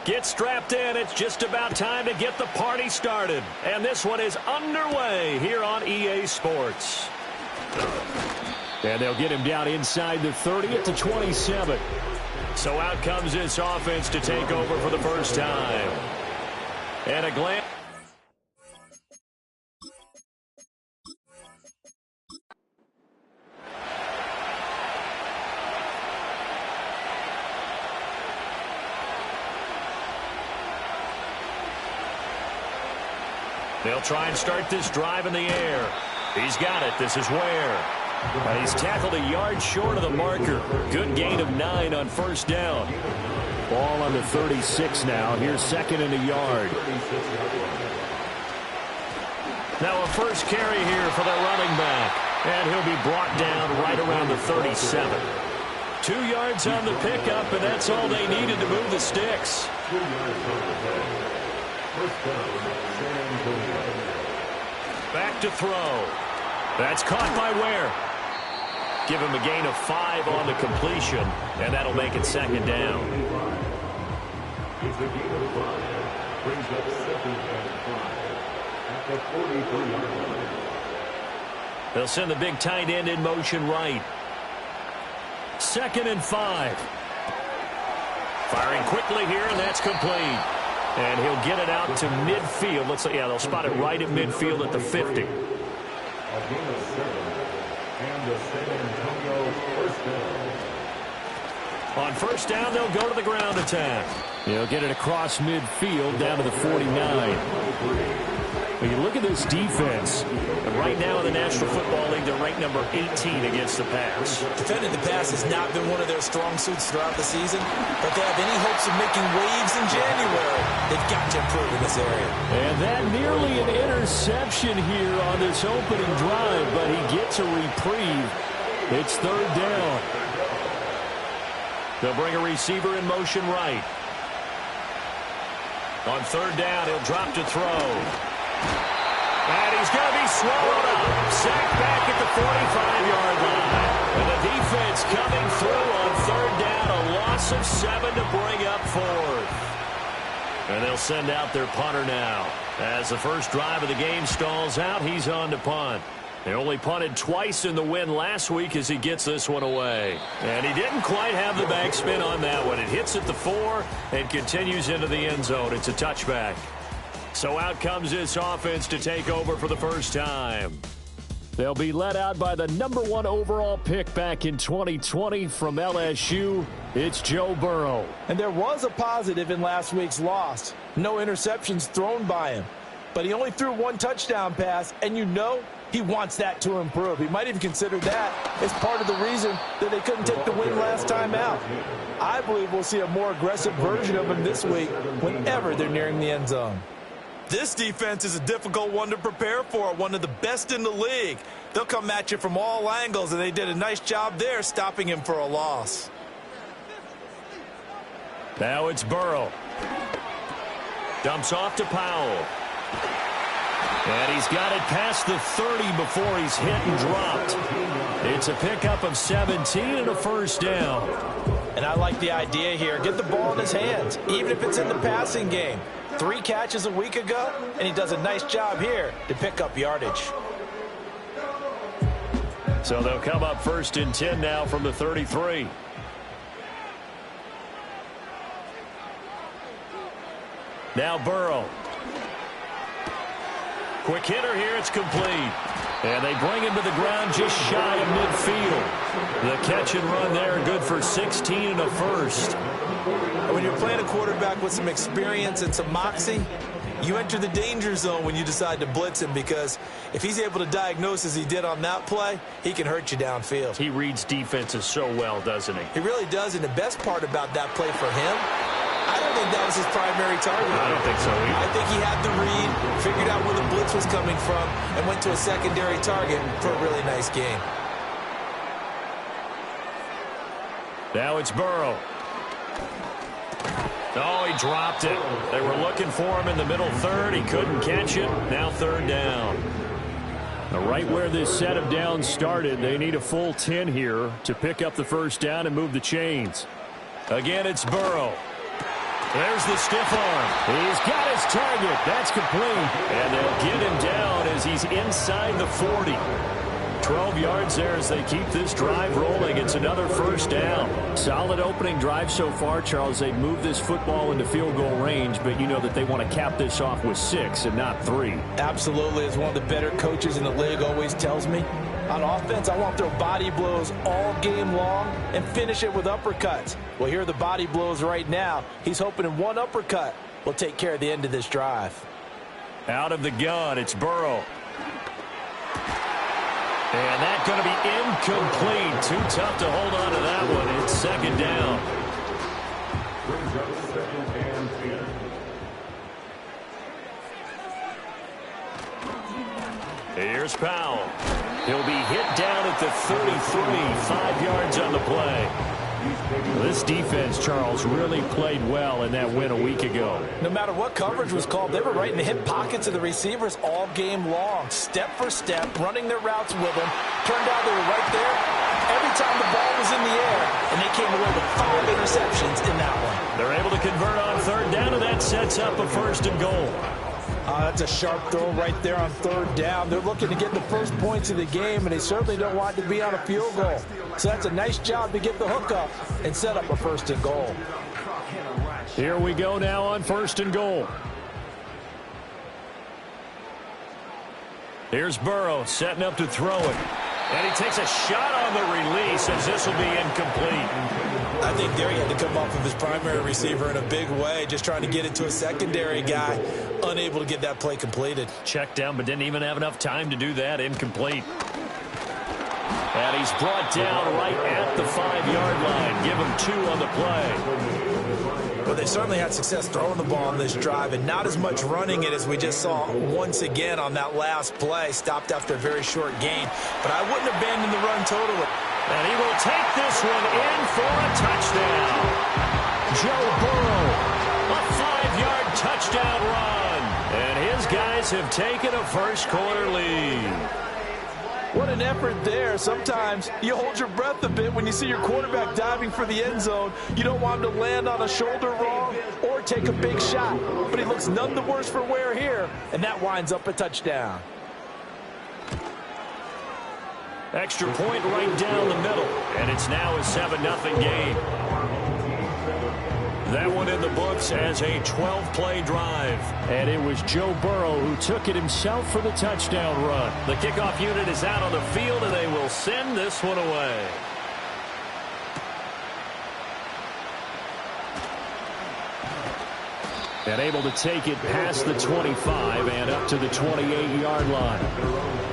Get strapped in. It's just about time to get the party started. And this one is underway here on EA Sports. And they'll get him down inside the 30 at the 27. So out comes this offense to take over for the first time. And a glance. They'll try and start this drive in the air. He's got it. This is Ware. He's tackled a yard short of the marker. Good gain of 9 on first down. Ball on the 36 now. Here's second and a yard. Now a first carry here for the running back. And he'll be brought down right around the 37. 2 yards on the pickup, and that's all they needed to move the sticks. Back to throw. That's caught by Ware. Give him a gain of 5 on the completion, and that'll make it second down. They'll send the big tight end in motion right. 2nd and 5. Firing quickly here, and that's complete. And he'll get it out to midfield. Let's say, yeah, they'll spot it right at midfield at the 50. On first down, they'll go to the ground attack. They'll get it across midfield down to the 49. When you look at this defense, right now in the National Football League, they're ranked number 18 against the pass. Defending the pass has not been one of their strong suits throughout the season, but they have any hopes of making waves in January. They've got to improve in this area. And that nearly an interception here on this opening drive, but he gets a reprieve. It's third down. They'll bring a receiver in motion right. On third down, he'll drop to throw. And he's going to be swallowed up. Sacked back at the 45-yard line. And the defense coming through on third down. A loss of 7 to bring up fourth. And they'll send out their punter now. As the first drive of the game stalls out, he's on to punt. They only punted twice in the win last week as he gets this one away. And he didn't quite have the backspin on that one. It hits at the 4 and continues into the end zone. It's a touchback. So out comes this offense to take over for the first time. They'll be led out by the #1 overall pick back in 2020 from LSU. It's Joe Burrow. And there was a positive in last week's loss. No interceptions thrown by him. But he only threw 1 touchdown pass, and you know he wants that to improve. He might even consider that as part of the reason that they couldn't take the win last time out. I believe we'll see a more aggressive version of him this week whenever they're nearing the end zone. This defense is a difficult one to prepare for, one of the best in the league. They'll come at you from all angles, and they did a nice job there stopping him for a loss. Now it's Burrow. Dumps off to Powell. And he's got it past the 30 before he's hit and dropped. It's a pickup of 17 and a first down. And I like the idea here. Get the ball in his hands, even if it's in the passing game. 3 catches a week ago, and he does a nice job here to pick up yardage. So they'll come up 1st and 10 now from the 33. Now Burrow. Quick hitter here, it's complete. And they bring him to the ground just shy of midfield. The catch and run there, good for 16 and a first. When you're playing a quarterback with some experience and some moxie, you enter the danger zone when you decide to blitz him, because if he's able to diagnose as he did on that play, he can hurt you downfield. He reads defenses so well, doesn't he? He really does, and the best part about that play for him, I don't think that was his primary target. I don't think so either. I think he had the read, figured out where the blitz was coming from, and went to a secondary target for a really nice game. Now it's Burrow. Oh, he dropped it. They were looking for him in the middle third. He couldn't catch it. Now third down. Right where this set of downs started, they need a full 10 here to pick up the first down and move the chains. Again, it's Burrow. There's the stiff arm. He's got his target. That's complete. And they'll get him down as he's inside the 40. 12 yards there as they keep this drive rolling. It's another first down. Solid opening drive so far, Charles. They've moved this football into field goal range, but you know that they want to cap this off with 6 and not 3. Absolutely. As one of the better coaches in the league always tells me, on offense, I want to throw body blows all game long and finish it with uppercuts. Well, here are the body blows right now. He's hoping in one uppercut will take care of the end of this drive. Out of the gun, it's Burrow. And that's going to be incomplete. Too tough to hold on to that one. It's second down. Here's Powell. He'll be hit down at the 33, 5 yards on the play. This defense, Charles, really played well in that win a week ago. No matter what coverage was called, they were right in the hip pockets of the receivers all game long. Step for step, running their routes with them. Turned out they were right there every time the ball was in the air, and they came away with 5 interceptions in that one. They're able to convert on third down, and that sets up a first and goal. That's a sharp throw right there on third down. They're looking to get the first points of the game, and they certainly don't want to be on a field goal. So that's a nice job to get the hook up and set up a first and goal. Here we go now on first and goal. Here's Burrow setting up to throw it. And he takes a shot on the release as this will be incomplete. I think there he had to come off of his primary receiver in a big way, just trying to get it to a secondary guy, unable to get that play completed. Checked down, but didn't even have enough time to do that. Incomplete. And he's brought down right at the 5-yard line. Give him 2 on the play. Well, they certainly had success throwing the ball on this drive, and not as much running it as we just saw once again on that last play. Stopped after a very short gain, but I wouldn't abandon the run totally. And he will take this one in for a touchdown. Joe Burrow, a 5-yard touchdown run. And his guys have taken a first-quarter lead. What an effort there. Sometimes you hold your breath a bit when you see your quarterback diving for the end zone. You don't want him to land on a shoulder wrong or take a big shot. But he looks none the worse for wear here, and that winds up a touchdown. Extra point right down the middle, and it's now a 7-0 game. That one in the books as a 12-play drive. And it was Joe Burrow who took it himself for the touchdown run. The kickoff unit is out on the field, and they will send this one away. And able to take it past the 25 and up to the 28-yard line.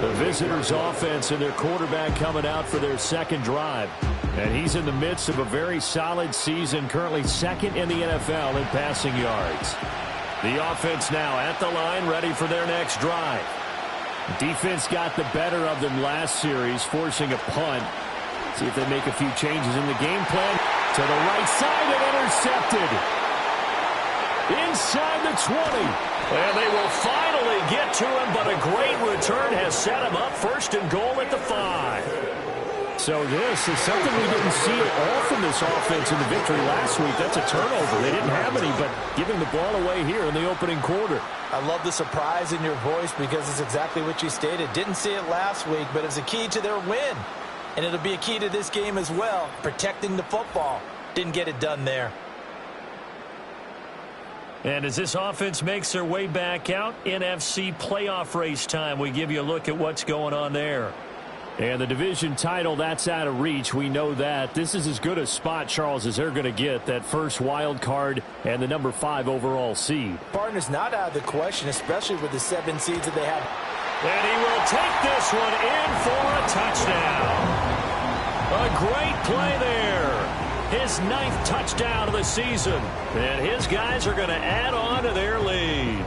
The visitors' offense and their quarterback coming out for their second drive. And he's in the midst of a very solid season, currently second in the NFL in passing yards. The offense now at the line, ready for their next drive. Defense got the better of them last series, forcing a punt. See if they make a few changes in the game plan. To the right side and intercepted. Inside the 20. And they will finally get to him, but a great return has set him up first and goal at the 5. So this is something we didn't see at all from this offense in the victory last week. That's a turnover. They didn't have any, but giving the ball away here in the opening quarter. I love the surprise in your voice because it's exactly what you stated. Didn't see it last week, but it's a key to their win. And it'll be a key to this game as well, protecting the football. Didn't get it done there. And as this offense makes their way back out, NFC playoff race time, we give you a look at what's going on there. And the division title, that's out of reach. We know that. This is as good a spot, Charles, as they're going to get. That first wild card and the number 5 overall seed. Partner's not out of the question, especially with the 7 seeds that they have. And he will take this one in for a touchdown. A great play there. His 9th touchdown of the season. And his guys are going to add on to their lead.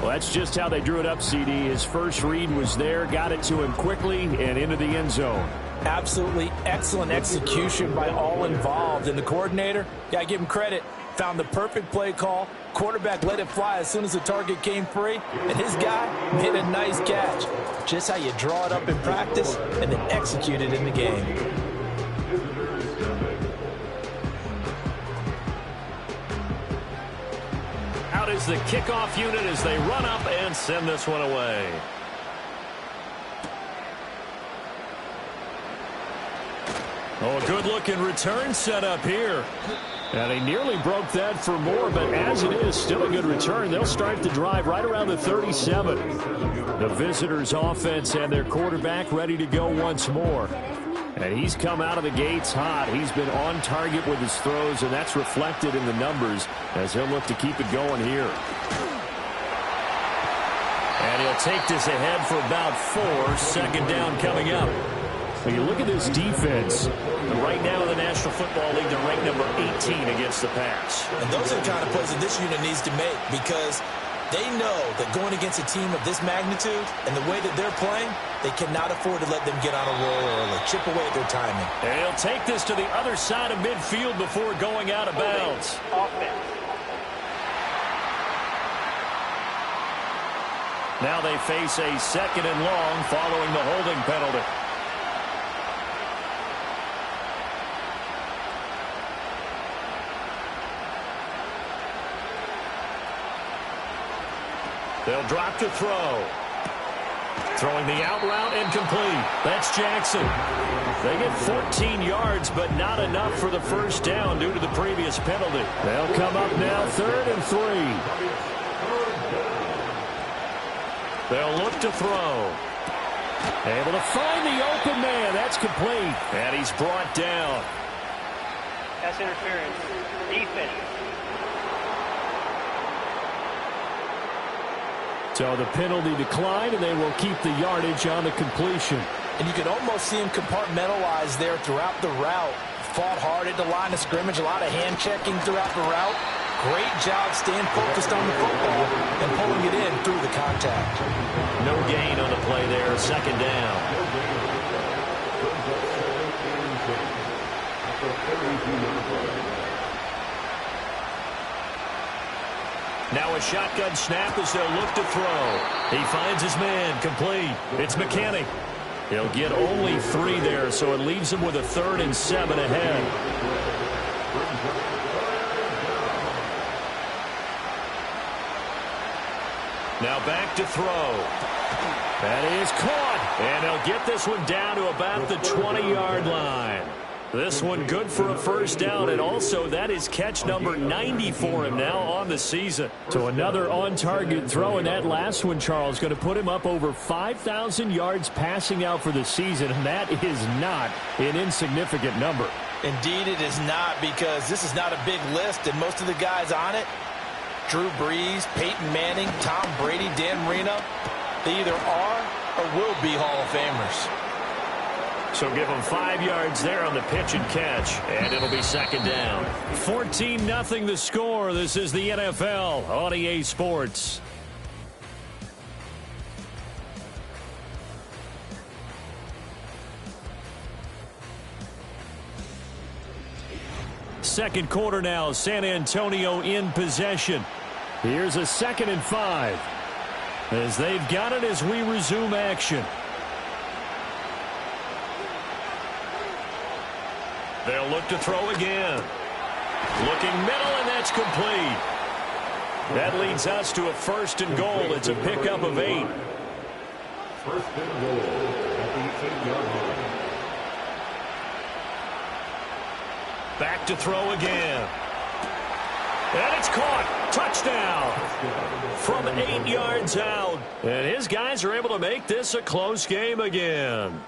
Well, that's just how they drew it up, CD. His first read was there, got it to him quickly, and into the end zone. Absolutely excellent execution by all involved. And the coordinator, got to give him credit, found the perfect play call. Quarterback let it fly as soon as the target came free. And his guy made a nice catch. Just how you draw it up in practice and then execute it in the game. is the kickoff unit as they run up and send this one away. Oh, a good-looking return set up here. And he nearly broke that for more, but as it is, still a good return. They'll start the drive right around the 37. The visitors' offense and their quarterback ready to go once more. And he's come out of the gates hot. He's been on target with his throws, and that's reflected in the numbers as he'll look to keep it going here. And he'll take this ahead for about 4. Second down coming up. When you look at this defense, right now in the National Football League, they're ranked number 18 against the pass. And those are the kind of plays that this unit needs to make because they know that going against a team of this magnitude and the way that they're playing, they cannot afford to let them get on a roll early, chip away at their timing. And he'll take this to the other side of midfield before going out of bounds. Now they face a second and long following the holding penalty. They'll drop to throw. Throwing the out route incomplete. That's Jackson. They get 14 yards, but not enough for the first down due to the previous penalty. They'll come up now 3rd and 3. They'll look to throw. Able to find the open man. That's complete. And he's brought down. That's interference. Defense. So the penalty declined, and they will keep the yardage on the completion. And you can almost see him compartmentalize there throughout the route. Fought hard at the line of scrimmage, a lot of hand-checking throughout the route. Great job staying focused on the football and pulling it in through the contact. No gain on the play there, second down. Now a shotgun snap as they'll look to throw. He finds his man, complete. It's McKinney. He'll get only 3 there, so it leaves him with a 3rd and 7 ahead. Now back to throw. That is caught. And they'll get this one down to about the 20-yard line. This one good for a first down, and also that is catch number 90 for him now on the season. So another on-target throw, and that last one, Charles, going to put him up over 5,000 yards passing out for the season, and that is not an insignificant number. Indeed it is not, because this is not a big list, and most of the guys on it, Drew Brees, Peyton Manning, Tom Brady, Dan Marino, they either are or will be Hall of Famers. So give them 5 yards there on the pitch and catch, and it'll be second down. 14-0 the score. This is the NFL on EA Sports. Second quarter now, San Antonio in possession. Here's a 2nd and 5 as they've got it as we resume action. They'll look to throw again. Looking middle, and that's complete. That leads us to a 1st and goal. It's a pickup of 8. 1st and goal at the 8-yard line. Back to throw again. And it's caught. Touchdown. From 8 yards out. And his guys are able to make this a close game again.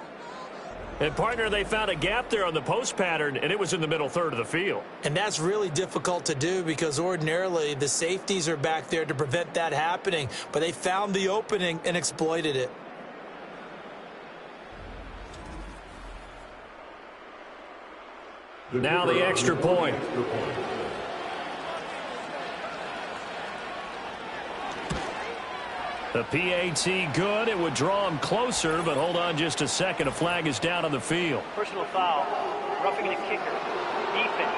And, partner, they found a gap there on the post pattern, and it was in the middle 3rd of the field. And that's really difficult to do because ordinarily the safeties are back there to prevent that happening. But they found the opening and exploited it. Now the extra point. The PAT good. It would draw him closer, but hold on just a second. A flag is down on the field. Personal foul. Roughing the kicker. Defense.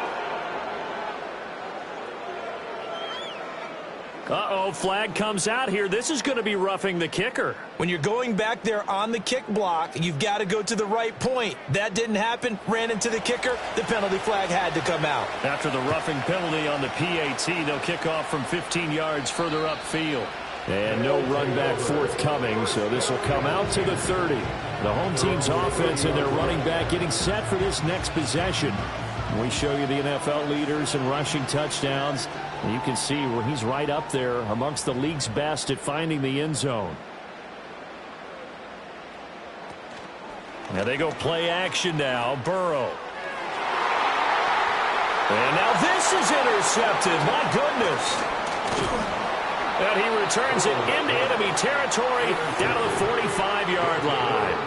Uh-oh, flag comes out here. This is going to be roughing the kicker. When you're going back there on the kick block, you've got to go to the right point. That didn't happen. Ran into the kicker. The penalty flag had to come out. After the roughing penalty on the PAT, they'll kick off from 15 yards further upfield. And no run back forthcoming, so this will come out to the 30. The home team's offense and their running back getting set for this next possession. We show you the NFL leaders in rushing touchdowns. And you can see where he's right up there amongst the league's best at finding the end zone. Now they go play action now. Burrow. And now this is intercepted. My goodness. And he returns it into enemy territory down to the 45-yard line.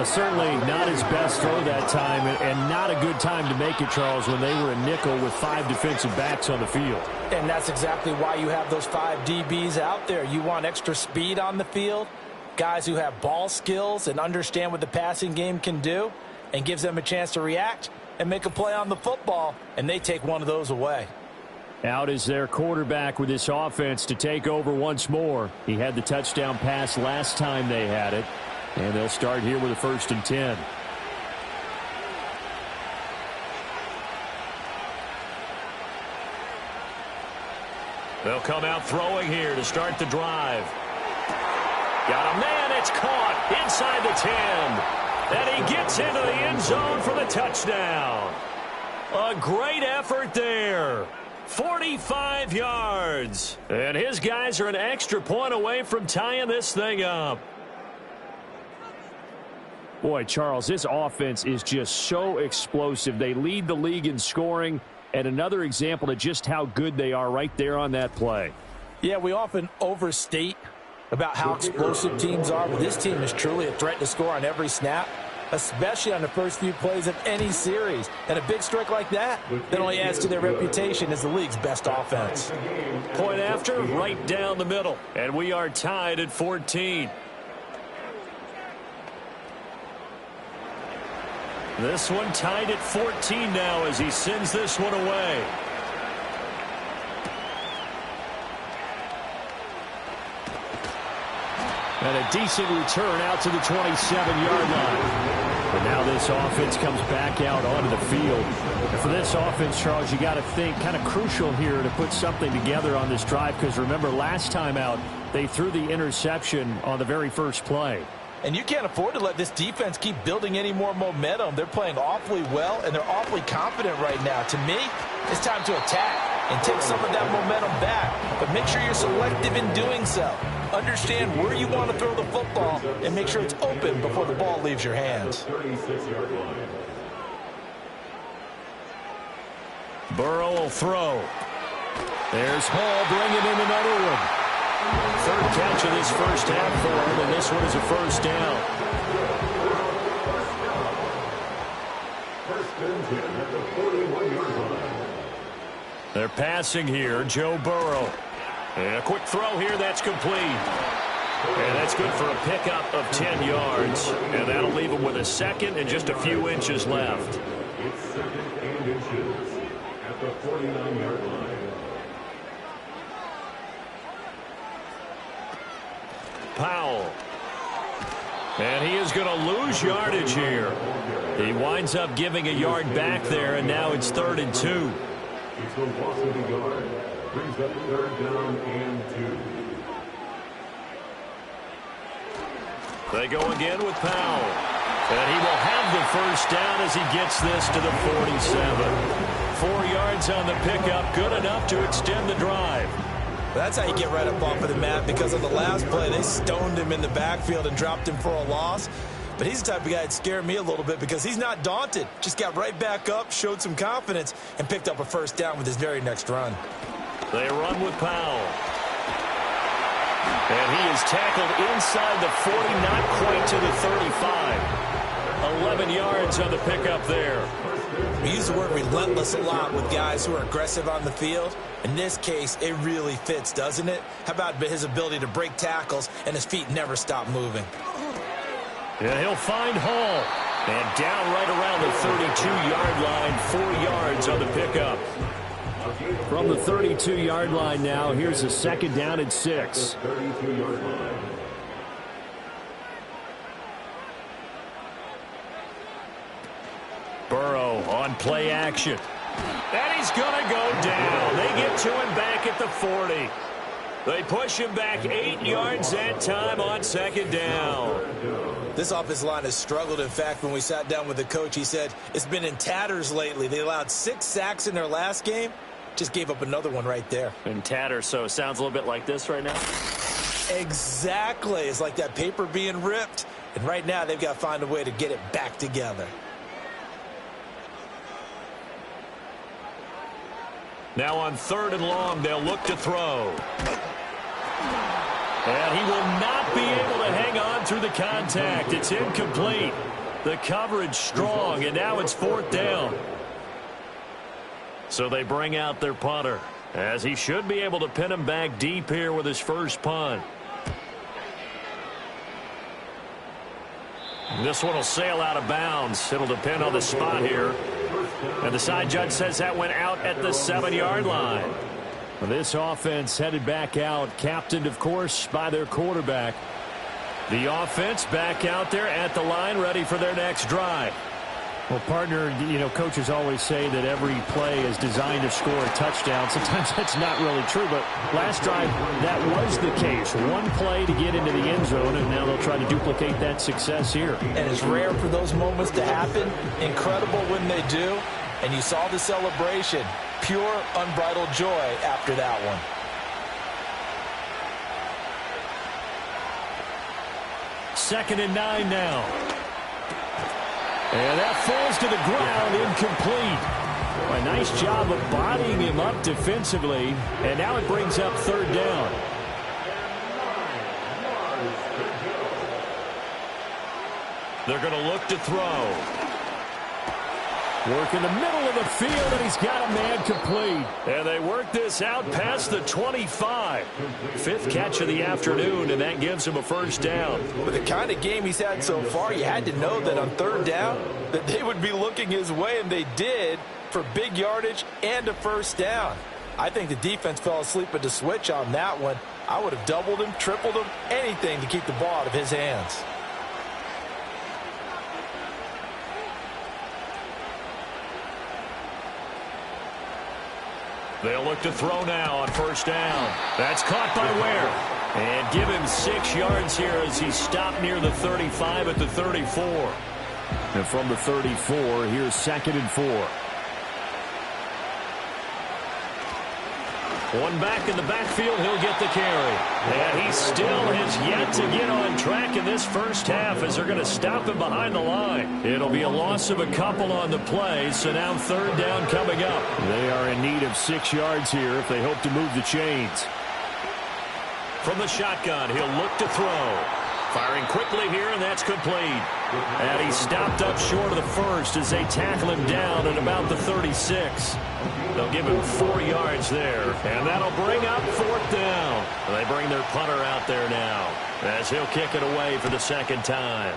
Certainly not his best throw that time, and not a good time to make it, Charles, when they were a nickel with 5 defensive backs on the field. And that's exactly why you have those 5 DBs out there. You want extra speed on the field, guys who have ball skills and understand what the passing game can do, and gives them a chance to react and make a play on the football, and they take one of those away. Out is their quarterback with this offense to take over once more. He had the touchdown pass last time they had it. And they'll start here with a 1st and 10. They'll come out throwing here to start the drive. Got a man, it's caught inside the 10. And he gets into the end zone for the touchdown. A great effort there. 45 yards. And his guys are an extra point away from tying this thing up. Boy, Charles, this offense is just so explosive. They lead the league in scoring, and another example of just how good they are right there on that play. Yeah, we often overstate about how explosive teams are, but this team is truly a threat to score on every snap, especially on the first few plays of any series. And a big strike like that only adds to their reputation as the league's best offense. Point after, right down the middle, and we are tied at 14. This one tied at 14 now as he sends this one away. And a decent return out to the 27-yard line. But now this offense comes back out onto the field. And for this offense, Charles, you got to think kind of crucial here to put something together on this drive, because remember last time out they threw the interception on the very first play. And you can't afford to let this defense keep building any more momentum. They're playing awfully well, and they're awfully confident right now. To me, it's time to attack and take some of that momentum back. But make sure you're selective in doing so. Understand where you want to throw the football and make sure it's open before the ball leaves your hands. Burrow will throw. There's Hall bringing in another one. Third catch of this first half for him, and this one is a first down. They're passing here, Joe Burrow. And a quick throw here, that's complete. And that's good for a pickup of 10 yards. And that'll leave him with a second and just a few inches left. It's 2nd and inches at the 49-yard line. Powell. And he is going to lose yardage here. He winds up giving a yard back there, and now it's 3rd and 2. It's a loss of a yard. Brings up 3rd down and 2. They go again with Powell. And he will have the first down as he gets this to the 47. 4 yards on the pickup, good enough to extend the drive. That's how you get right up off of the mat, because on the last play, they stoned him in the backfield and dropped him for a loss. But he's the type of guy that scared me a little bit because he's not daunted. Just got right back up, showed some confidence, and picked up a first down with his very next run. They run with Powell. And he is tackled inside the 40, not quite to the 35. 11 yards on the pickup there. We use the word relentless a lot with guys who are aggressive on the field. In this case, it really fits, doesn't it? How about his ability to break tackles and his feet never stop moving? Yeah, he'll find Hall. And down right around the 32-yard line, 4 yards on the pickup. From the 32-yard line now, here's a second down and 6. 32-yard line. Burrow on play action. And he's going to go down. They get to him back at the 40. They push him back 8 yards that time on second down. This offensive line has struggled. In fact, when we sat down with the coach, he said it's been in tatters lately. They allowed 6 sacks in their last game. Just gave up another one right there. In tatters, so it sounds a little bit like this right now? Exactly. It's like that paper being ripped. And right now, they've got to find a way to get it back together. Now on 3rd and long, they'll look to throw. And he will not be able to hang on through the contact. It's incomplete. The coverage strong, and now it's 4th down. So they bring out their punter, as he should be able to pin him back deep here with his first punt. This one will sail out of bounds. It'll depend on the spot here. And the side judge says that went out at the 7-yard line. This offense headed back out, captained, of course, by their quarterback. The offense back out there at the line, ready for their next drive. Well, partner, you know, coaches always say that every play is designed to score a touchdown. Sometimes that's not really true, but last drive, that was the case. One play to get into the end zone, and now they'll try to duplicate that success here. And it's rare for those moments to happen. Incredible when they do. And you saw the celebration. Pure, unbridled joy after that one. Second and 9 now. And that falls to the ground, incomplete. A nice job of bodying him up defensively. And now it brings up 3rd down. They're going to look to throw. Work in the middle of the field, and he's got a man complete. And they work this out past the 25. 5th catch of the afternoon, and that gives him a first down. With the kind of game he's had so far, you had to know that on 3rd down that they would be looking his way, and they did, for big yardage and a first down. I think the defense fell asleep at the switch on that one. I would have doubled him, tripled him, anything to keep the ball out of his hands. They'll look to throw now on first down. That's caught by Ware. And give him 6 yards here as he's stopped near the 35 at the 34. And from the 34, here's 2nd and 4. One back in the backfield, he'll get the carry. And he still has yet to get on track in this first half as they're going to stop him behind the line. It'll be a loss of a couple on the play, so now 3rd down coming up. They are in need of 6 yards here if they hope to move the chains. From the shotgun, he'll look to throw. Firing quickly here, and that's complete. And he stopped up short of the first as they tackle him down at about the 36. They'll give him 4 yards there, and that'll bring up 4th down. And they bring their punter out there now as he'll kick it away for the 2nd time.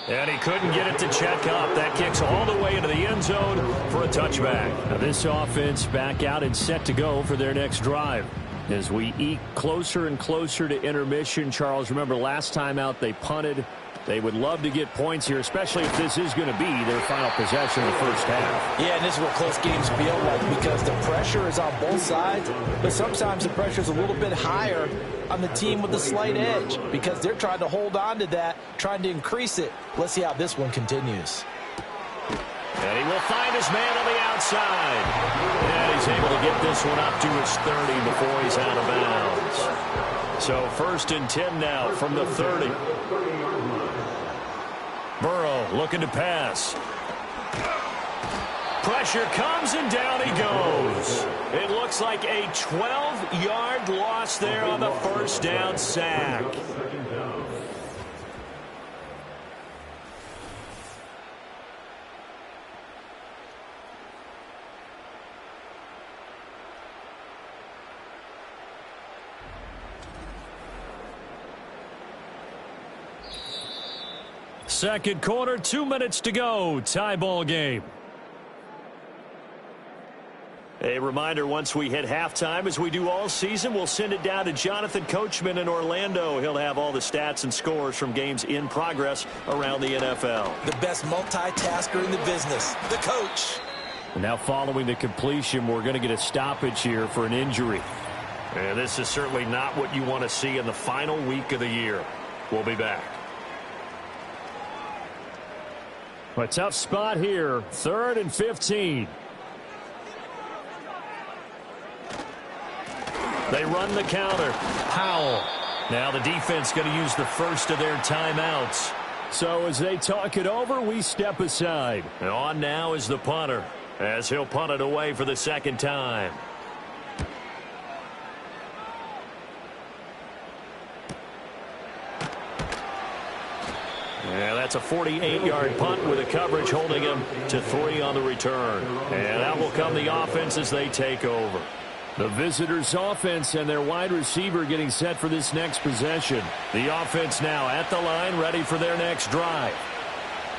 And he couldn't get it to check up. That kicks all the way into the end zone for a touchback. Now this offense back out and set to go for their next drive. As we eke closer and closer to intermission, Charles, remember last time out they punted. They would love to get points here, especially if this is going to be their final possession of the first half. Yeah, and this is what close games feel like because the pressure is on both sides, but sometimes the pressure is a little bit higher on the team with the slight edge because they're trying to hold on to that, trying to increase it. Let's see how this one continues. And he will find his man on the outside. And he's able to get this one up to his 30 before he's out of bounds. So 1st and 10 now from the 30. Burrow looking to pass. Pressure comes and down he goes. It looks like a 12-yard loss there on the first down sack. Second quarter, 2 minutes to go. Tie ball game. A reminder, once we hit halftime, as we do all season, we'll send it down to Jonathan Coachman in Orlando. He'll have all the stats and scores from games in progress around the NFL. The best multitasker in the business, the coach. And now following the completion, we're going to get a stoppage here for an injury. And this is certainly not what you want to see in the final week of the year. We'll be back. A tough spot here. 3rd and 15. They run the counter. Powell. Now the defense going to use the first of their timeouts. So as they talk it over, we step aside. And on now is the punter, as he'll punt it away for the second time. Yeah, that's a 48-yard punt with a coverage holding him to 3 on the return. And that will come the offense as they take over. The visitors' offense and their wide receiver getting set for this next possession. The offense now at the line, ready for their next drive.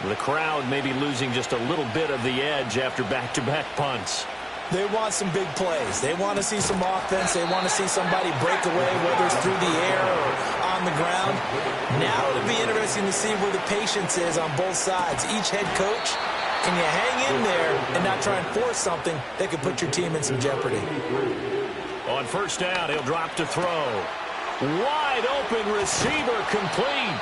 The crowd may be losing just a little bit of the edge after back-to-back punts. They want some big plays. They want to see some offense. They want to see somebody break away, whether it's through the air or on the ground. Now it'll be interesting to see where the patience is on both sides. Each head coach, can you hang in there and not try and force something that could put your team in some jeopardy? On first down, he'll drop to throw. Wide open receiver complete.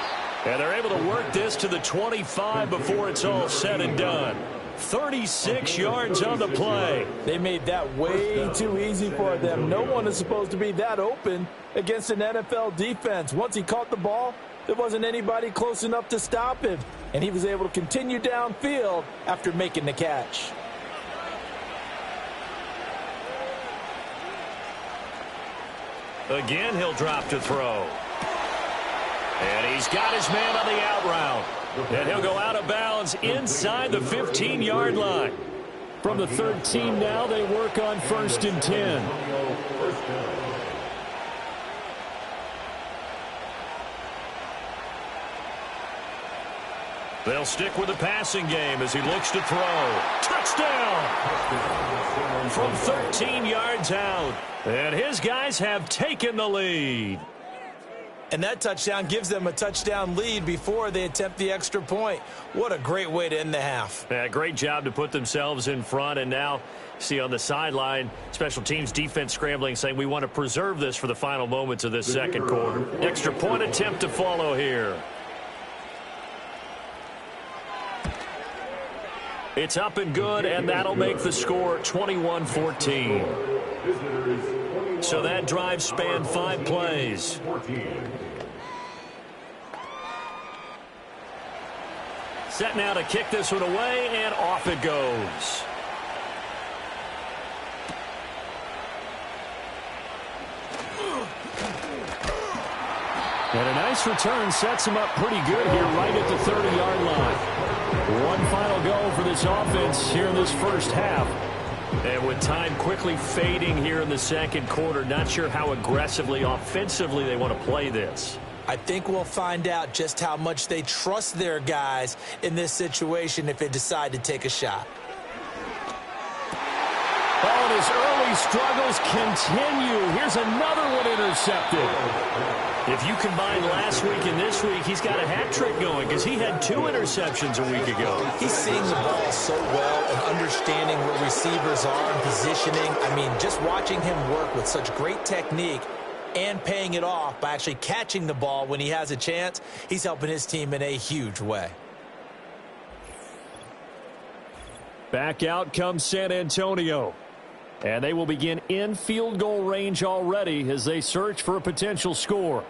And they're able to work this to the 25 before it's all said and done. 36 yards on the play. They made that way too easy for them. No one is supposed to be that open against an NFL defense. Once he caught the ball, there wasn't anybody close enough to stop him. And he was able to continue downfield after making the catch. Again, he'll drop to throw. And he's got his man on the out route. And he'll go out of bounds inside the 15-yard line. From the 13 now, they work on 1st and 10. They'll stick with the passing game as he looks to throw. Touchdown! From 13 yards out. And his guys have taken the lead. And that touchdown gives them a touchdown lead before they attempt the extra point. What a great way to end the half. Yeah, great job to put themselves in front. And now, see on the sideline, special teams defense scrambling, saying we want to preserve this for the final moments of this second quarter. Extra point attempt to follow here. It's up and good, and that'll make the score 21-14. So that drive spanned 5 plays. Set now to kick this one away, and off it goes. And a nice return sets him up pretty good here right at the 30-yard line. One final go for this offense here in this first half. And with time quickly fading here in the second quarter, not sure how aggressively, offensively they want to play this. I think we'll find out just how much they trust their guys in this situation if they decide to take a shot. Oh, and his early struggles continue. Here's another one intercepted. If you combine last week and this week, he's got a hat trick going because he had 2 interceptions a week ago. He's seeing the ball so well and understanding where receivers are and positioning. I mean, just watching him work with such great technique and paying it off by actually catching the ball when he has a chance, he's helping his team in a huge way. Back out comes San Antonio. And they will begin in field goal range already as they search for a potential score.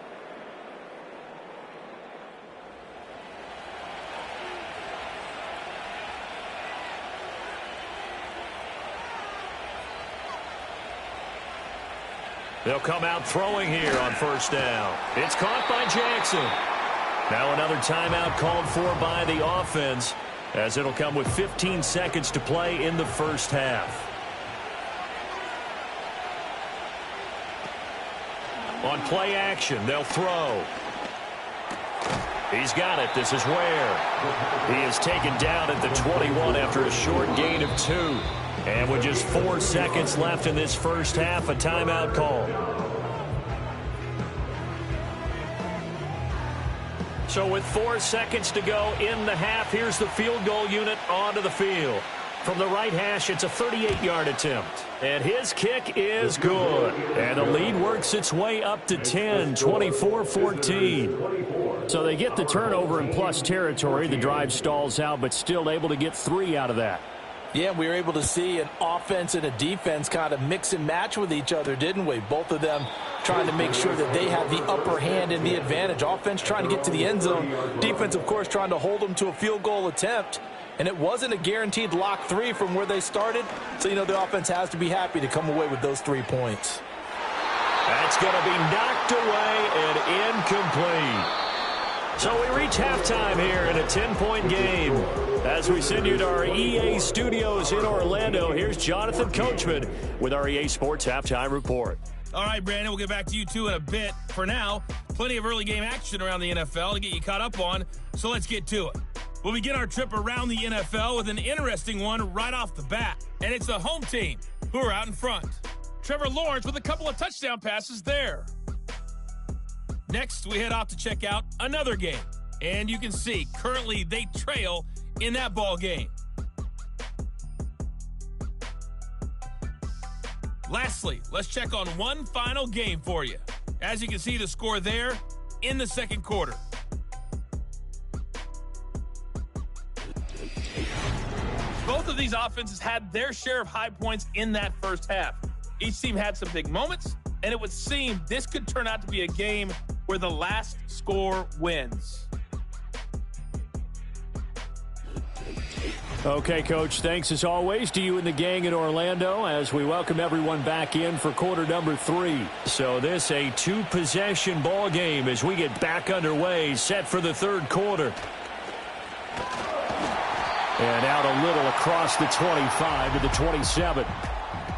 They'll come out throwing here on first down. It's caught by Jackson. Now another timeout called for by the offense, as it'll come with 15 seconds to play in the first half. On play action, they'll throw. He's got it. This is Ware. He is taken down at the 21 after a short gain of 2. And with just 4 seconds left in this first half, a timeout call. So with 4 seconds to go in the half, here's the field goal unit onto the field. From the right hash, it's a 38-yard attempt. And his kick is good. And the lead works its way up to 10, 24-14. So they get the turnover in plus territory. The drive stalls out, but still able to get 3 out of that. Yeah, we were able to see an offense and a defense kind of mix and match with each other, didn't we? Both of them trying to make sure that they have the upper hand and the advantage. Offense trying to get to the end zone. Defense, of course, trying to hold them to a field goal attempt. And it wasn't a guaranteed lock 3 from where they started. So, the offense has to be happy to come away with those 3 points. That's going to be knocked away and incomplete. So we reach halftime here in a 10-point game. As we send you to our EA studios in Orlando, here's Jonathan Coachman with our EA Sports Halftime Report. All right, Brandon, we'll get back to you, too, in a bit. For now, plenty of early game action around the NFL to get you caught up on, so let's get to it. We'll begin our trip around the NFL with an interesting one right off the bat, and it's the home team who are out in front. Trevor Lawrence with a couple of touchdown passes there. Next, we head off to check out another game, and you can see currently they trail in that ball game. Lastly, let's check on one final game for you. As you can see, the score there in the second quarter. Both of these offenses had their share of high points in that first half. Each team had some big moments, and it would seem this could turn out to be a game where the last score wins. Okay, Coach, thanks as always to you and the gang in Orlando as we welcome everyone back in for quarter number 3. So this a 2-possession ball game as we get back underway, set for the third quarter. And out a little across the 25 to the 27.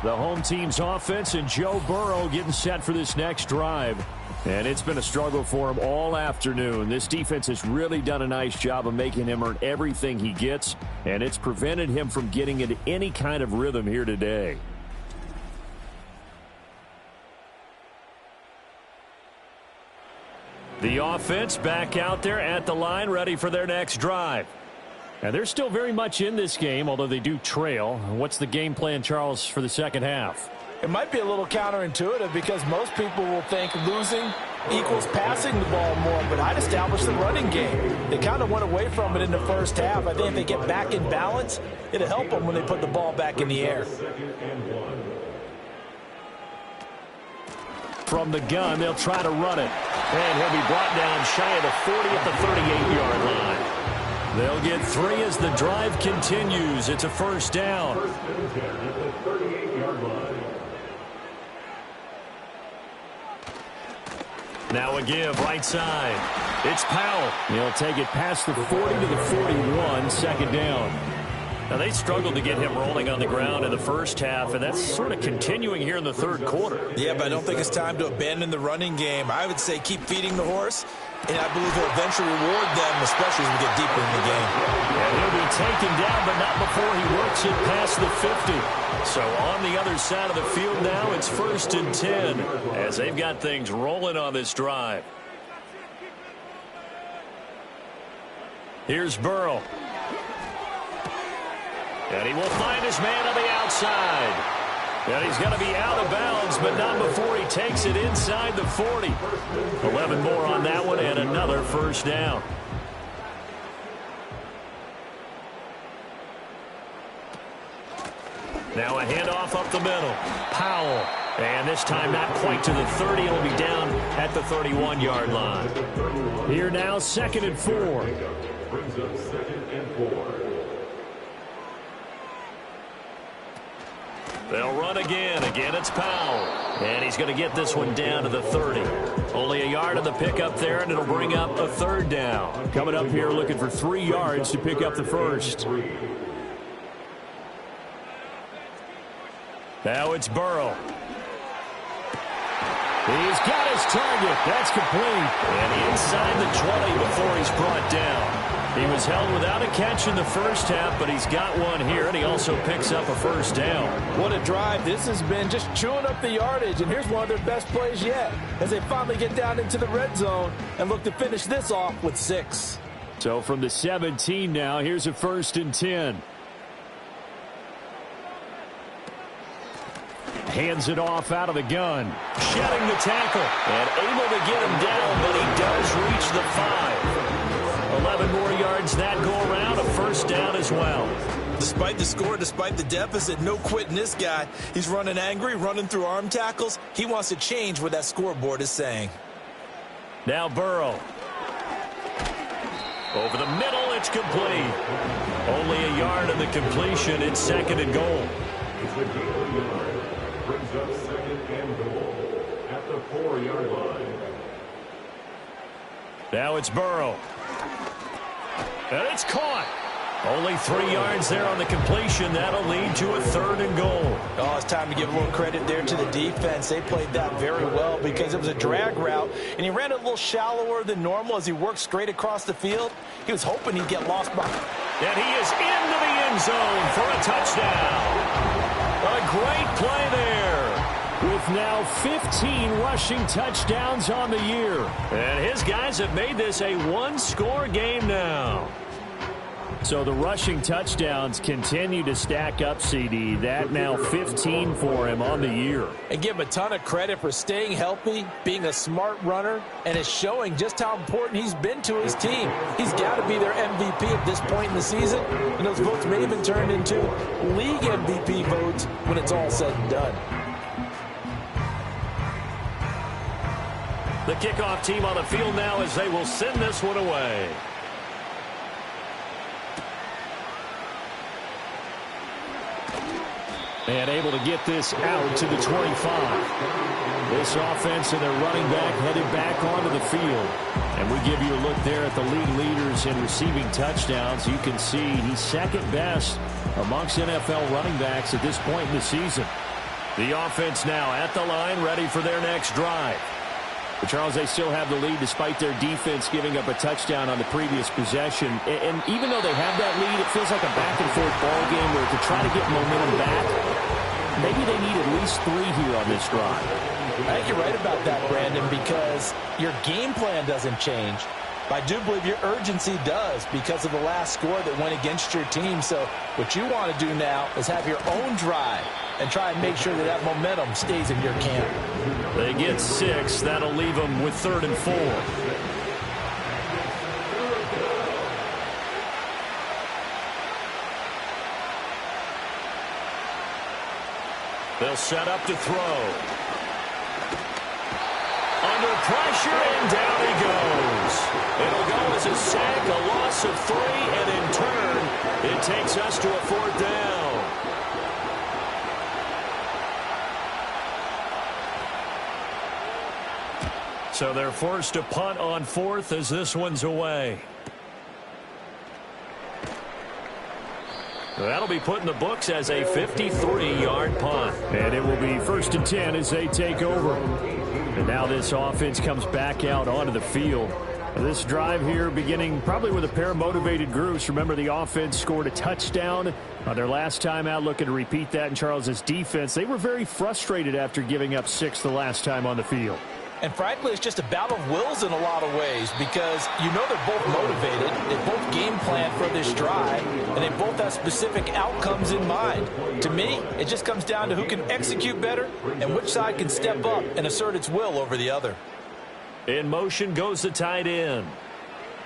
The home team's offense and Joe Burrow getting set for this next drive. And it's been a struggle for him all afternoon. This defense has really done a nice job of making him earn everything he gets, and it's prevented him from getting into any kind of rhythm here today. The offense back out there at the line, ready for their next drive. And they're still very much in this game, although they do trail. What's the game plan, Charles, for the second half? It might be a little counterintuitive because most people will think losing equals passing the ball more, but I'd establish the running game. They kind of went away from it in the first half. I think if they get back in balance, it'll help them when they put the ball back in the air. From the gun, they'll try to run it. And he'll be brought down shy of the 40 at the 38-yard line. They'll get 3 as the drive continues. It's a first down. Now a give right side. It's Powell. He'll take it past the 40 to the 41, second down. Now, they struggled to get him rolling on the ground in the first half, and that's sort of continuing here in the third quarter. Yeah, but I don't think it's time to abandon the running game. I would say keep feeding the horse, and I believe he'll eventually reward them, especially as we get deeper in the game. And he'll be taken down, but not before he works it past the 50. So on the other side of the field now, it's 1st and 10 as they've got things rolling on this drive. Here's Burrow. And he will find his man on the outside. And he's going to be out of bounds, but not before he takes it inside the 40. 11 more on that one and another first down. Now a handoff up the middle. Powell. And this time not quite to the 30. It'll be down at the 31-yard line. Here now, 2nd and 4. Brings up 2nd and 4. They'll run again. Again, it's Powell. And he's going to get this one down to the 30. Only a yard of the pickup there, and it'll bring up a third down. Coming up here looking for 3 yards to pick up the first. Now it's Burrow. He's got his target. That's complete. And inside the 20 before he's brought down. He was held without a catch in the first half, but he's got one here, and he also picks up a first down. What a drive. This has been just chewing up the yardage, and here's one of their best plays yet as they finally get down into the red zone and look to finish this off with 6. So from the 17 now, here's a 1st and 10. Hands it off out of the gun. Shedding the tackle and able to get him down, but he does reach the 5. 11 more yards that go around, a first down as well. Despite the score, despite the deficit, no quitting this guy. He's running angry, running through arm tackles. He wants to change what that scoreboard is saying. Now Burrow. Over the middle, it's complete. Only a yard on the completion. It's 2nd and goal. It's a gain of a yard. Brings up 2nd and goal at the 4-yard line. Now it's Burrow. And it's caught. Only 3 yards there on the completion. That'll lead to a 3rd and goal. Oh, it's time to give a little credit there to the defense. They played that very well because it was a drag route, and he ran a little shallower than normal as he worked straight across the field. He was hoping he'd get lost by. And he is into the end zone for a touchdown. A great play there. With now 15 rushing touchdowns on the year. And his guys have made this a one-score game now. So the rushing touchdowns continue to stack up, CD. That now 15 for him on the year. And give him a ton of credit for staying healthy, being a smart runner, and it's showing just how important he's been to his team. He's got to be their MVP at this point in the season, and those votes may even turn into league MVP votes when it's all said and done. The kickoff team on the field now as they will send this one away. And able to get this out to the 25. This offense and their running back headed back onto the field. And we give you a look there at the league leaders in receiving touchdowns. You can see he's 2nd best amongst NFL running backs at this point in the season. The offense now at the line, ready for their next drive. But Charles, they still have the lead despite their defense giving up a touchdown on the previous possession. And even though they have that lead, it feels like a back-and-forth ball game where to try to get momentum back, maybe they need at least 3 here on this drive. I think you're right about that, Brandon, because your game plan doesn't change. I do believe your urgency does because of the last score that went against your team. So what you want to do now is have your own drive and try and make sure that that momentum stays in your camp. They get 6. That'll leave them with 3rd and 4. They'll set up to throw. Under pressure, and down he goes. It'll go as a sack, a loss of 3, and in turn, it takes us to a 4th down. So they're forced to punt on 4th as this one's away. That'll be put in the books as a 53-yard punt. And it will be 1st and 10 as they take over. And now this offense comes back out onto the field. This drive here beginning probably with a pair of motivated groups. Remember, the offense scored a touchdown on their last time out. Looking to repeat that in Charles's defense. They were very frustrated after giving up 6 the last time on the field. And frankly, it's just a battle of wills in a lot of ways because you know they're both motivated. They both game plan for this drive, and they both have specific outcomes in mind. To me, it just comes down to who can execute better and which side can step up and assert its will over the other. In motion goes the tight end.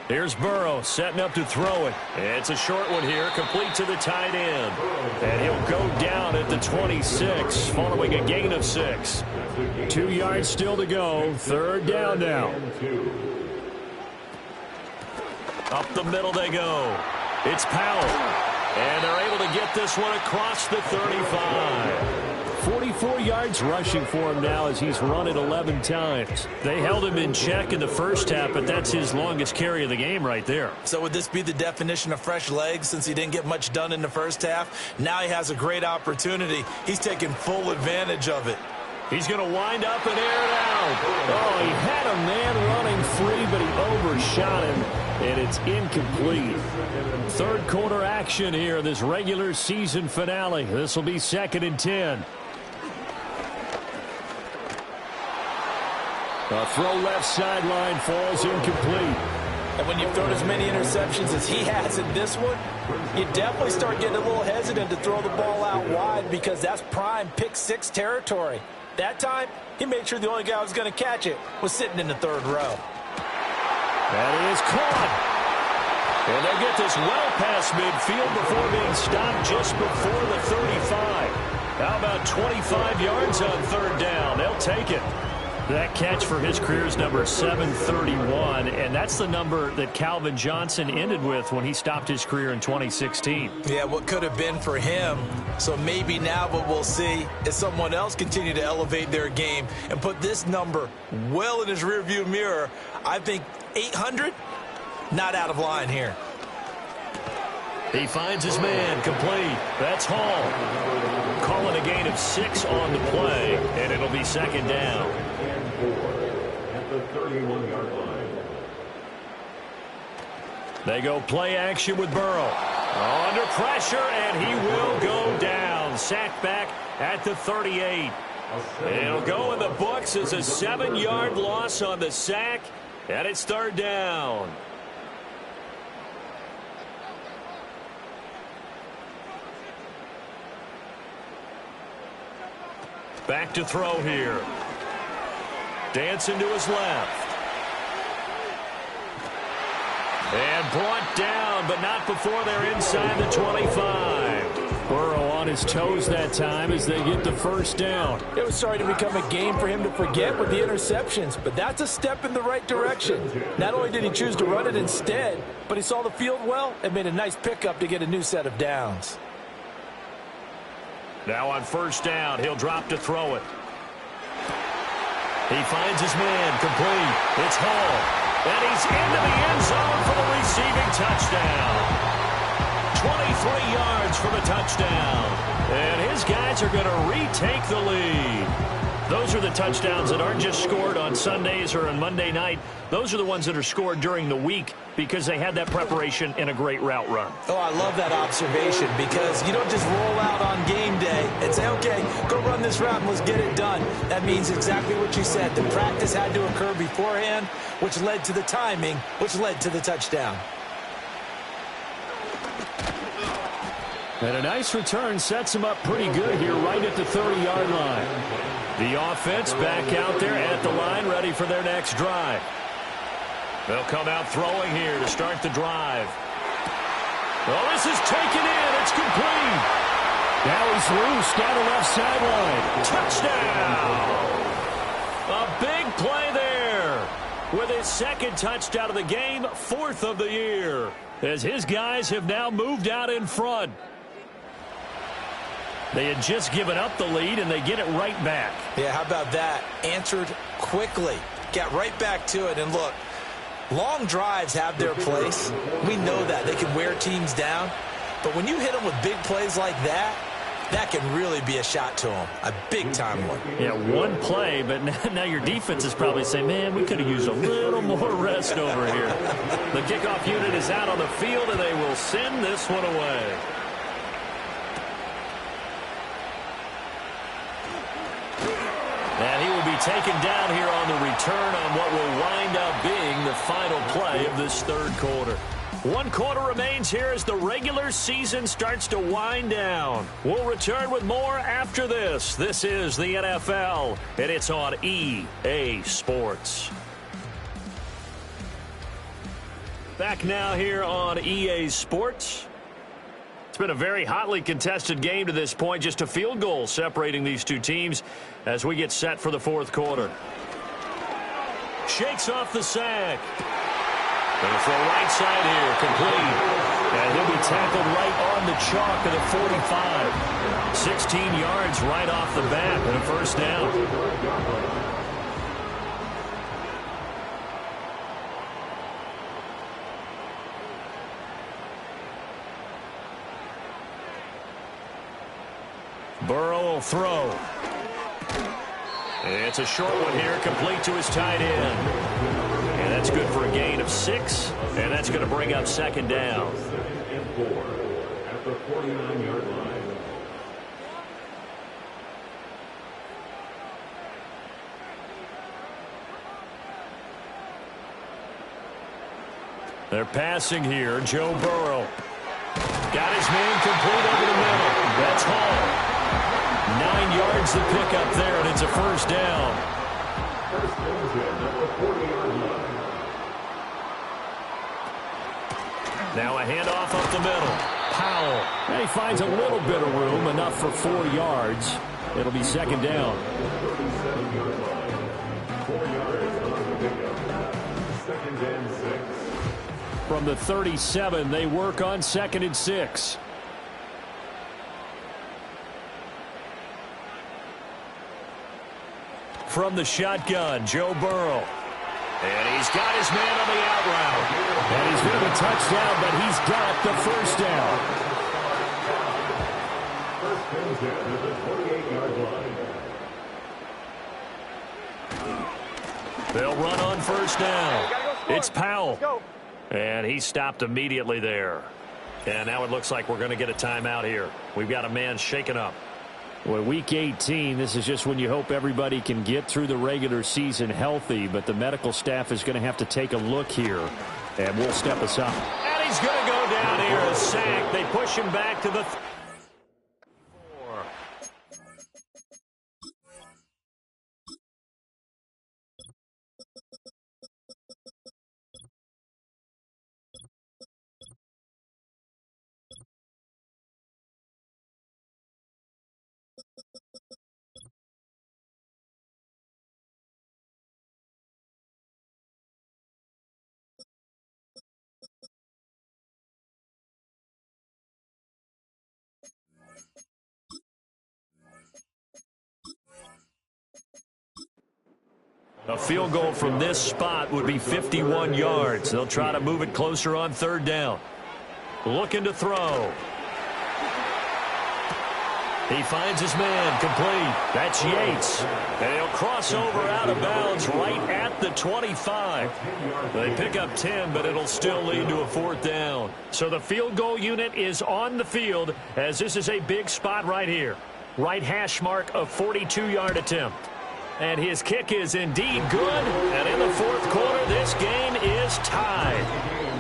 Here's Burrow setting up to throw it. It's a short one here, complete to the tight end. And he'll go down at the 26, following a gain of 6. 2 yards still to go. 3rd down now. Up the middle they go. It's Powell. And they're able to get this one across the 35. 44 yards rushing for him now as he's run it 11 times. They held him in check in the first half, but that's his longest carry of the game right there. So would this be the definition of fresh legs since he didn't get much done in the first half? Now he has a great opportunity. He's taking full advantage of it. He's going to wind up and air it out. Oh, he had a man running free, but he overshot him, and it's incomplete. Third quarter action here in this regular season finale. This will be 2nd and 10. A throw left sideline falls incomplete. And when you've thrown as many interceptions as he has in this one, you definitely start getting a little hesitant to throw the ball out wide because that's prime pick six territory. That time, he made sure the only guy who was going to catch it was sitting in the third row. That is caught. And they'll get this well past midfield before being stopped just before the 35. How about 25 yards on third down? They'll take it. That catch for his career is number 731, and that's the number that Calvin Johnson ended with when he stopped his career in 2016. Yeah, what could have been for him. So maybe now what we'll see is someone else continue to elevate their game and put this number well in his rearview mirror. I think 800, not out of line here. He finds his man complete. That's Hall. Calling a gain of 6 on the play, and it'll be 2nd down. At the 31-yard line. They go play action with Burrow. Under pressure, and he will go down. Sacked back at the 38. It'll go in the books as a 7-yard loss on the sack, and it's 3rd down. Back to throw here. Dancing to his left. And brought down, but not before they're inside the 25. Burrow on his toes that time as they get the 1st down. It was starting to become a game for him to forget with the interceptions, but that's a step in the right direction. Not only did he choose to run it instead, but he saw the field well and made a nice pickup to get a new set of downs. Now on 1st down, he'll drop to throw it. He finds his man complete. It's Hall. And he's into the end zone for the receiving touchdown. 23 yards for the touchdown. And his guys are going to retake the lead. Those are the touchdowns that aren't just scored on Sundays or on Monday night. Those are the ones that are scored during the week because they had that preparation and a great route run. Oh, I love that observation because you don't just roll out on game day and say, okay, go run this route and let's get it done. That means exactly what you said. The practice had to occur beforehand, which led to the timing, which led to the touchdown. And a nice return sets him up pretty good here right at the 30-yard line. The offense back out there at the line, ready for their next drive. They'll come out throwing here to start the drive. Oh, this is taken in. It's complete. Now he's loose down the left sideline. Touchdown! A big play there. With his 2nd touchdown of the game, 4th of the year. As his guys have now moved out in front. They had just given up the lead, and they get it right back. Yeah, how about that? Answered quickly. Got right back to it. And look, long drives have their place. We know that. They can wear teams down. But when you hit them with big plays like that, that can really be a shot to them. A big-time one. Yeah, one play, but now your defense is probably saying, man, we could have used a little more rest over here. The kickoff unit is out on the field, and they will send this one away. And he will be taken down here on the return on what will wind up being the final play of this 3rd quarter. 1 quarter remains here as the regular season starts to wind down. We'll return with more after this. This is the NFL, and it's on EA Sports. Back now here on EA Sports. It's been a very hotly contested game to this point. Just a field goal separating these two teams as we get set for the 4th quarter. Shakes off the sack. And for right side here, complete. And he'll be tackled right on the chalk of the 45. 16 yards right off the bat and a 1st down. Burrow will throw. It's a short one here, complete to his tight end. And that's good for a gain of 6, and that's going to bring up second down. 2nd and 4 at the 49-yard line. They're passing here. Joe Burrow. Got his man complete over the middle. That's Hall. 9 yards to pick up there, and it's a first down. First and 10 at the 40-yard line. Now a handoff up the middle. Powell. And he finds a little bit of room, enough for 4 yards. It'll be second down. 37-yard line. 4 yards on the pickup. 2nd and 6. From the 37, they work on 2nd and 6. From the shotgun, Joe Burrow. And he's got his man on the out route. And he's going to be touchdown, but he's got the first down. First and 10 at the 28-yard line. They'll run on first down. It's Powell. And he stopped immediately there. And now it looks like we're going to get a timeout here. We've got a man shaken up. Well, week 18, this is just when you hope everybody can get through the regular season healthy, but the medical staff is going to have to take a look here, and we'll step aside. And he's going to go down here, a sack. They push him back to the 4. A field goal from this spot would be 51 yards. They'll try to move it closer on third down. Looking to throw. He finds his man complete. That's Yates. And he'll cross over out of bounds right at the 25. They pick up 10, but it'll still lead to a fourth down. So the field goal unit is on the field as this is a big spot right here. Right hash mark, a 42-yard attempt. And his kick is indeed good. And in the fourth quarter, this game is tied.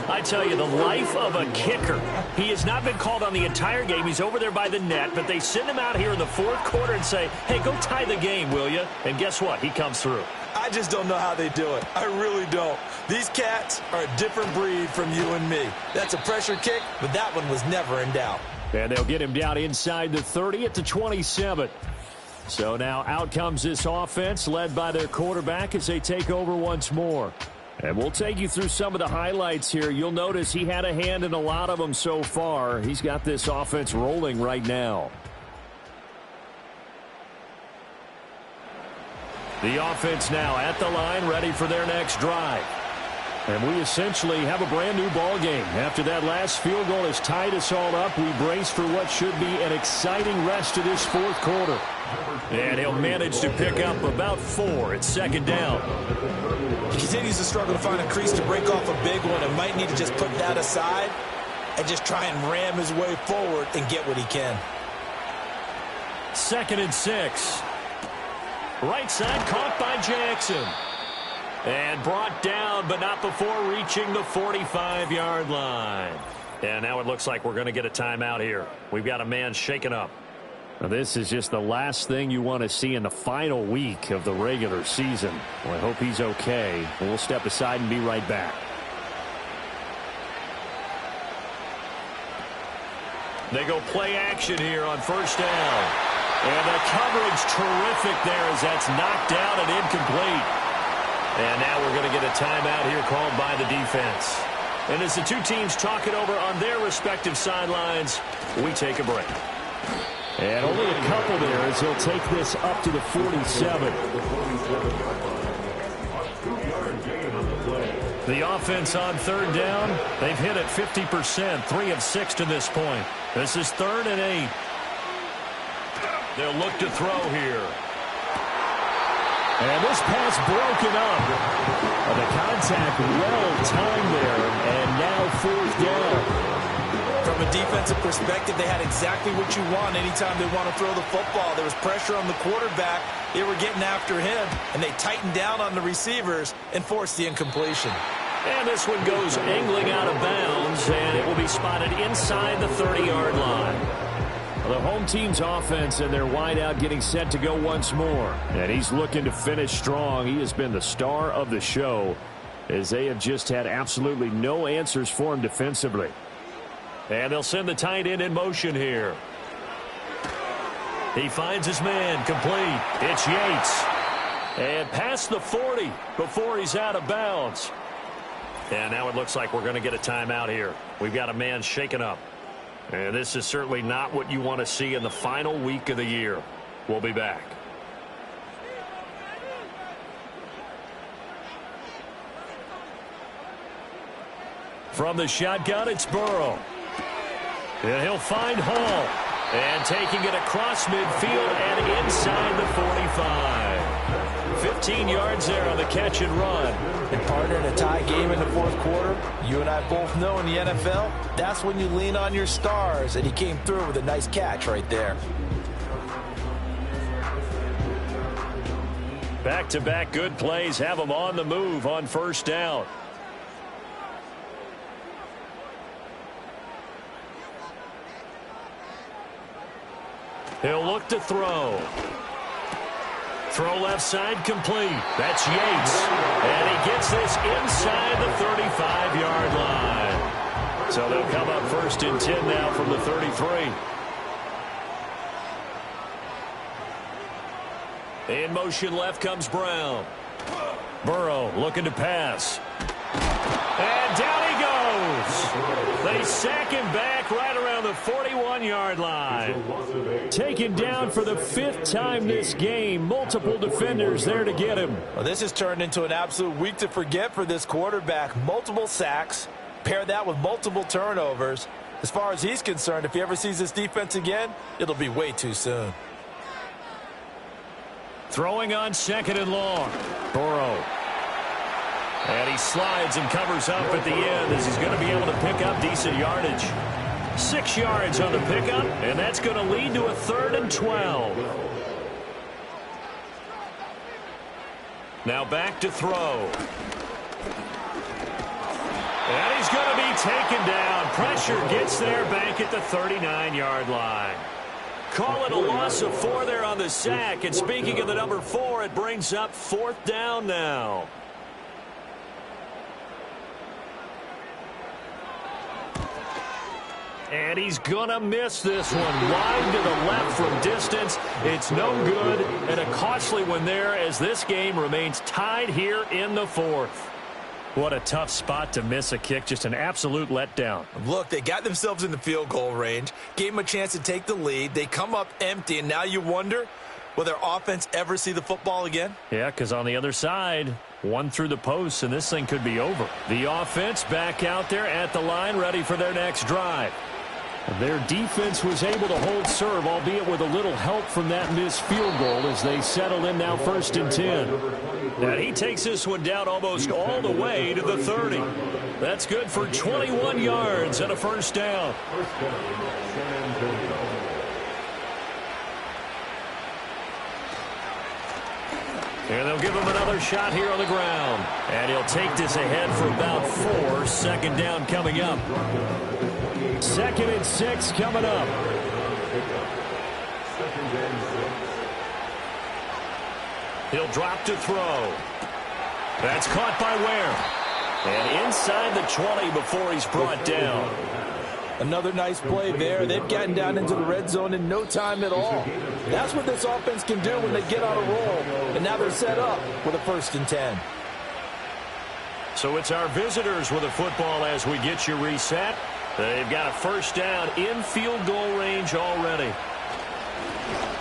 I tell you, the life of a kicker. He has not been called on the entire game. He's over there by the net, but they send him out here in the fourth quarter and say, hey, go tie the game, will you? And guess what? He comes through. I just don't know how they do it. I really don't. These cats are a different breed from you and me. That's a pressure kick, but that one was never in doubt. And they'll get him down inside the 30 at the 27. So now out comes this offense led by their quarterback as they take over once more. And we'll take you through some of the highlights here. You'll notice he had a hand in a lot of them so far. He's got this offense rolling right now. The offense now at the line, ready for their next drive. And we essentially have a brand new ball game. After that last field goal has tied us all up, we brace for what should be an exciting rest of this fourth quarter. And he'll manage to pick up about 4 at second down. He continues to struggle to find a crease to break off a big one and might need to just put that aside and just try and ram his way forward and get what he can. 2nd and 6. Right side caught by Jackson. And brought down, but not before reaching the 45-yard line. And now it looks like we're going to get a timeout here. We've got a man shaken up. Now this is just the last thing you want to see in the final week of the regular season. Well, I hope he's okay. We'll step aside and be right back. They go play action here on first down. And the coverage terrific there as that's knocked down and incomplete. And now we're going to get a timeout here called by the defense. And as the two teams talk it over on their respective sidelines, we take a break. And only a couple there as he'll take this up to the 47. The offense on third down, they've hit it 50%, 3 of 6 to this point. This is 3rd and 8. They'll look to throw here. And this pass broken up. The contact well timed there, and now fourth down. From a defensive perspective, they had exactly what you want anytime they want to throw the football. There was pressure on the quarterback. They were getting after him, and they tightened down on the receivers and forced the incompletion. And this one goes angling out of bounds, and it will be spotted inside the 30-yard line. The home team's offense and their wideout getting set to go once more. And he's looking to finish strong. He has been the star of the show, as they have just had absolutely no answers for him defensively. And they'll send the tight end in motion here. He finds his man, complete. It's Yates. And past the 40 before he's out of bounds. And now it looks like we're going to get a timeout here. We've got a man shaken up. And this is certainly not what you want to see in the final week of the year. We'll be back. From the shotgun, it's Burrow. And he'll find Hall. And taking it across midfield and inside the 45. 15 yards there on the catch and run. And partner, in a tie game in the fourth quarter, you and I both know in the NFL, that's when you lean on your stars. And he came through with a nice catch right there. Back-to-back good plays have him on the move on first down. He'll look to throw. Throw left side complete. That's Yates. And he gets this inside the 35-yard line. So they'll come up first and 10 now from the 33. In motion left comes Brown. Burrow looking to pass. And down he goes. They sack him back right around the 41-yard line. Taken down for the 5th time this game. Multiple defenders there to get him. Well, this has turned into an absolute week to forget for this quarterback. Multiple sacks. Pair that with multiple turnovers. As far as he's concerned, if he ever sees this defense again, it'll be way too soon. Throwing on second and long. Burrow. And he slides and covers up at the end as he's going to be able to pick up decent yardage. 6 yards on the pickup, and that's going to lead to a 3rd and 12. Now back to throw. And he's going to be taken down. Pressure gets there back at the 39-yard line. Call it a loss of 4 there on the sack. And speaking of the number 4, it brings up 4th down now. And he's going to miss this one. Wide to the left from distance. It's no good. And a costly one there as this game remains tied here in the 4th. What a tough spot to miss a kick. Just an absolute letdown. Look, they got themselves in the field goal range. Gave them a chance to take the lead. They come up empty, and now you wonder, will their offense ever see the football again? Yeah, because on the other side, one through the post, and this thing could be over. The offense back out there at the line, ready for their next drive. Their defense was able to hold serve, albeit with a little help from that missed field goal as they settle in now 1st and 10. And he takes this one down almost all the way to the 30. That's good for 21 yards and a 1st down. And they'll give him another shot here on the ground. And he'll take this ahead for about 4. 2nd down coming up. 2nd and 6 coming up. He'll drop to throw. That's caught by Ware. And inside the 20 before he's brought down. Another nice play there. They've gotten down into the red zone in no time at all. That's what this offense can do when they get on a roll. And now they're set up with a 1st and 10. So it's our visitors with a football as we get you reset. They've got a 1st down in field goal range already.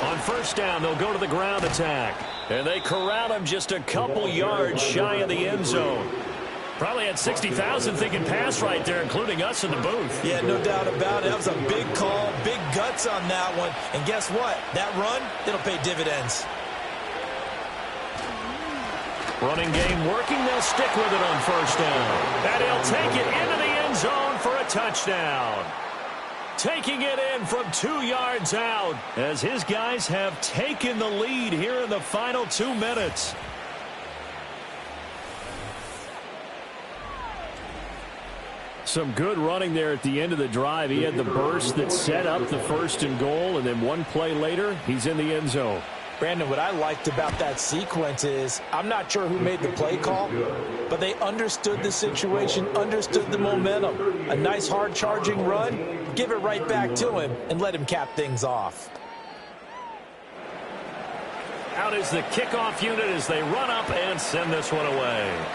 On 1st down, they'll go to the ground attack. And they corral him just a couple yards shy of the end zone. Probably had 60,000 thinking pass right there, including us in the booth. Yeah, no doubt about it. That was a big call, big guts on that one. And guess what? That run, it'll pay dividends. Running game working. They'll stick with it on first down. And he'll take it into the end zone for a touchdown. Taking it in from 2 yards out as his guys have taken the lead here in the final 2 minutes. Some good running there at the end of the drive. He had the burst that set up the 1st and goal, and then one play later, he's in the end zone. Brandon, what I liked about that sequence is I'm not sure who made the play call, but they understood the situation, understood the momentum. A nice hard charging run, give it right back to him, and let him cap things off. Out is the kickoff unit as they run up and send this one away.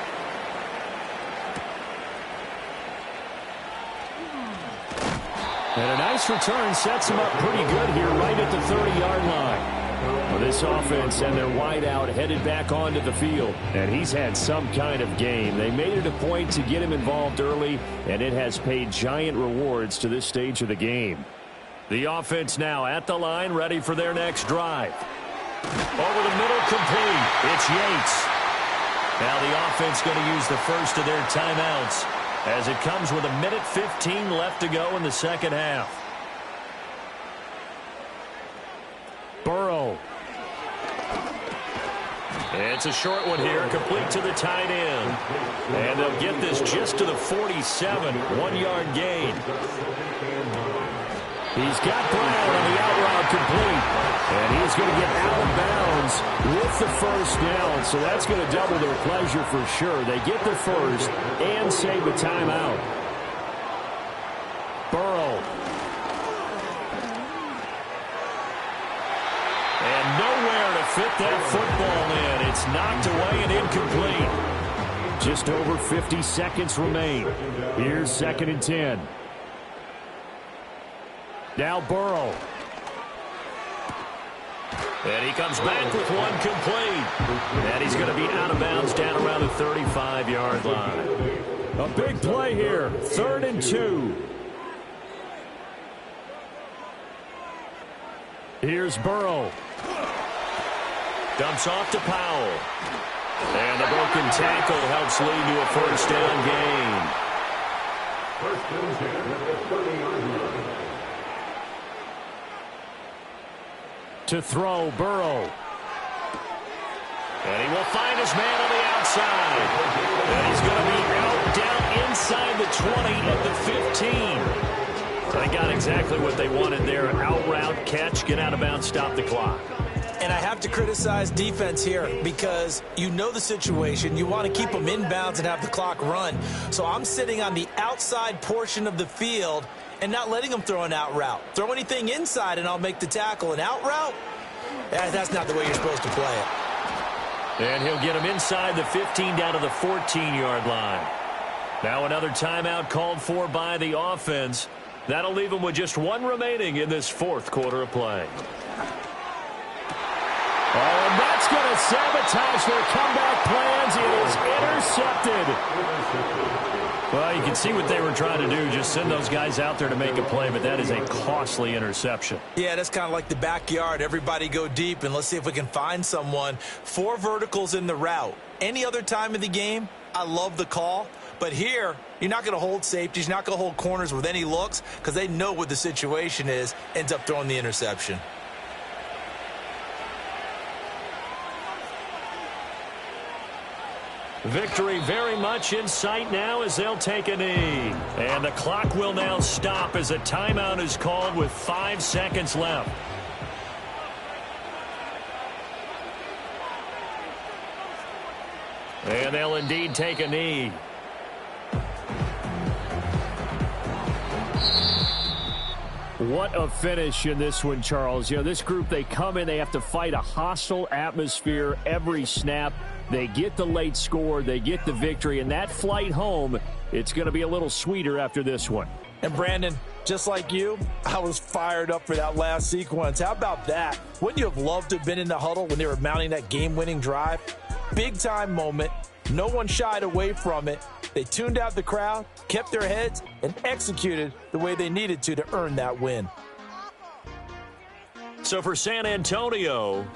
And a nice return sets him up pretty good here right at the 30-yard line. Well, this offense and their wideout headed back onto the field. And he's had some kind of game. They made it a point to get him involved early, and it has paid giant rewards to this stage of the game. The offense now at the line, ready for their next drive. Over the middle, complete. It's Yates. Now the offense going to use the first of their timeouts as it comes with 1:15 left to go in the second half. Burrow. It's a short one here, complete to the tight end. And they'll get this just to the 47, 1-yard gain. He's got Brown on the out route complete. And he's going to get out of bounds with the first down. So that's going to double their pleasure for sure. They get the first and save the timeout. Burrow. And nowhere to fit that football in. It's knocked away and incomplete. Just over 50 seconds remain. Here's 2nd and 10. Now Burrow. And he comes back with one complete. And he's going to be out of bounds down around the 35-yard line. A big play here. 3rd and 2. Here's Burrow. Dumps off to Powell. And the broken tackle helps lead to a first down gain. First and 10 at the 30-yard line. To throw, Burrow. And he will find his man on the outside. And he's going to be out down inside the 20 at the 15. They got exactly what they wanted there. Out route, catch, get out of bounds, stop the clock. And I have to criticize defense here because you know the situation. You want to keep them in bounds and have the clock run. So I'm sitting on the outside portion of the field and not letting them throw an out route. Throw anything inside and I'll make the tackle. An out route? That's not the way you're supposed to play it. And he'll get him inside the 15 down to the 14-yard line. Now another timeout called for by the offense. That'll leave them with just one remaining in this 4th quarter of play. Oh, and that's going to sabotage their comeback plans. It is intercepted. Well, you can see what they were trying to do, just send those guys out there to make a play, but that is a costly interception. Yeah, that's kind of like the backyard. Everybody go deep, and let's see if we can find someone. 4 verticals in the route. Any other time of the game, I love the call. But here, you're not going to hold safeties. You're not going to hold corners with any looks because they know what the situation is, ends up throwing the interception. Victory very much in sight now as they'll take a knee. And the clock will now stop as a timeout is called with 5 seconds left. And they'll indeed take a knee. What a finish in this one, Charles. You know, this group, they come in, they have to fight a hostile atmosphere every snap. They get the late score, they get the victory, and that flight home, it's going to be a little sweeter after this one. And Brandon, just like you, I was fired up for that last sequence. How about that? Wouldn't you have loved to have been in the huddle when they were mounting that game-winning drive? Big-time moment. No one shied away from it. They tuned out the crowd, kept their heads, and executed the way they needed to earn that win. So for San Antonio,